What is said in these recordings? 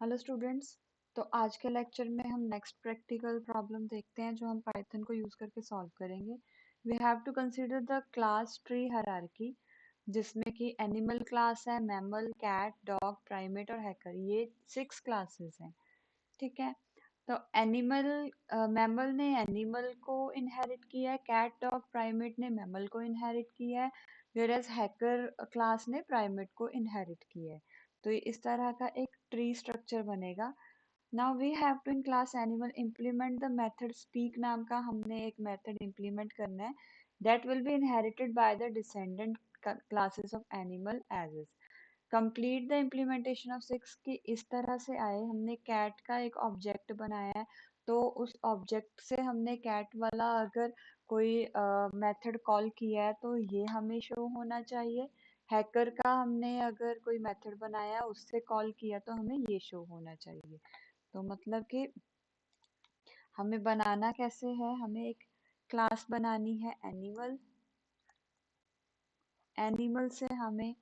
Hello students. तो आज के लेक्चर में हम नेक्स्ट प्रैक्टिकल प्रॉब्लम देखते हैं जो हम पाइथन को यूज करके सॉल्व करेंगे। We have to consider the class tree hierarchy जिसमें कि एनिमल क्लास है, मैमल, कैट, डॉग, प्राइमेट और हैकर। ये 6 क्लासेस हैं। ठीक है। तो एनिमल मैमल ने एनिमल को इनहेरिट किया है, कैट, डॉग, प्राइमेट ने मैमल को इनहेरिट किया है, वेयरएज हैकर क्लास ने प्राइमेट को इनहेरिट किया है। तो ये इस तरह का एक ट्री स्ट्रक्चर बनेगा। Now we have to in class animal implement the method speak नाम का हमने एक मेथड इम्प्लीमेंट करना है that will be inherited by the descendant classes of animal as is. Complete the implementation of 6 की इस तरह से आए। हमने कैट का एक ऑब्जेक्ट बनाया है, तो उस ऑब्जेक्ट से हमने कैट वाला अगर कोई मेथड कॉल किया है तो ये हमें शो होना चाहिए। हैकर का हमने अगर कोई मेथड बनाया उससे कॉल किया तो हमें ये शो होना चाहिए। तो मतलब कि हमें बनाना कैसे है, हमें एक क्लास बनानी है एनिमल। एनिमल से हमें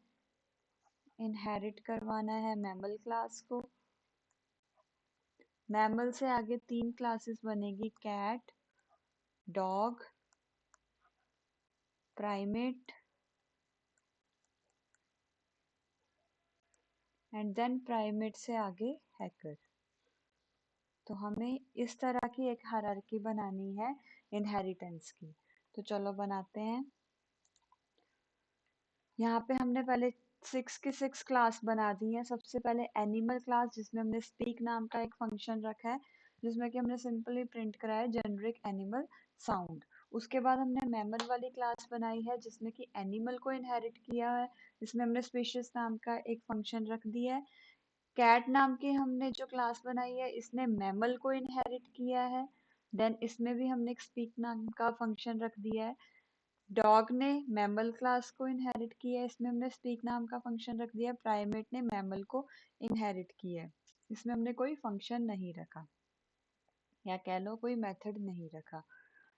इनहेरिट करवाना है मैमल क्लास को। मैमल से आगे 3 क्लासेस बनेगी, cat, dog, primate and then primate से आगे हैकर। तो हमें इस तरह की एक हायरार्की बनानी है इनहेरिटेंस की। तो चलो बनाते हैं। यहाँ पे हमने पहले 6 की 6 क्लास बना दी है। सबसे पहले एनिमल क्लास जिसमें हमने स्पीक नाम का एक फंक्शन रखा है जिसमें कि हमने सिंपली प्रिंट करा है जेनरिक एनिमल साउंड। उसके बाद हमने मैमल वाली क्लास बनाई है जिसमें कि एनिमल को इनहेरिट किया है, इसमें हमने स्पीशीज नाम का एक फंक्शन रख दिया है। कैट नाम की हमने जो क्लास बनाई है इसने मैमल को इनहेरिट किया है, देन इसमें भी हमने एक स्पीक नाम का फंक्शन रख दिया है। डॉग ने मैमल क्लास को इनहेरिट किया है, इसमें हमने स्पीक नाम का फंक्शन रख दिया। प्राइमेट ने मैमल को इनहेरिट किया है, इसमें हमने कोई फंक्शन नहीं रखा या कह लो कोई मेथड नहीं रखा।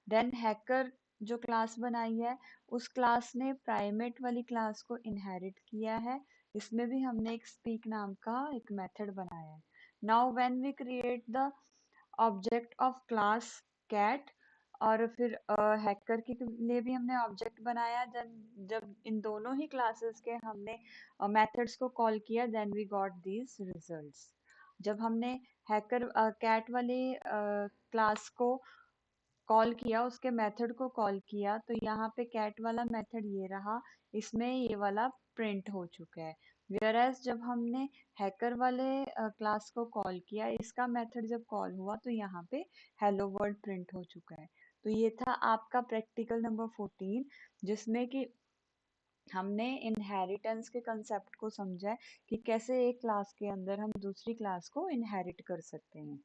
देन हैकर जो क्लास बनाई है उस क्लास ने प्राइमेट वाली क्लास को इनहेरिट किया है, इसमें भी हमने एक स्पीक नाम का एक मेथड बनाया है। Now when we create the object of class cat और फिर हैकर के लिए भी हमने ऑब्जेक्ट बनाया, देन जब इन दोनों ही क्लासेस के हमने मेथड्स को कॉल किया then we got these results. जब हमने हैकर कैट वाले क्लास को कॉल किया, उसके मेथड को कॉल किया, तो यहाँ पे कैट वाला मेथड ये रहा, इसमें ये वाला प्रिंट हो चुका है। वेयरएज जब हमने हैकर वाले क्लास को कॉल किया, इसका मेथड जब कॉल हुआ तो यहाँ पे हेलो वर्ल्ड प्रिंट हो चुका है। तो ये था आपका प्रैक्टिकल नंबर 14 जिसमें कि हमने इनहेरिटेंस के कंसेप्ट को समझा है कि कैसे एक क्लास के अंदर हम दूसरी क्लास को इनहेरिट कर सकते हैं।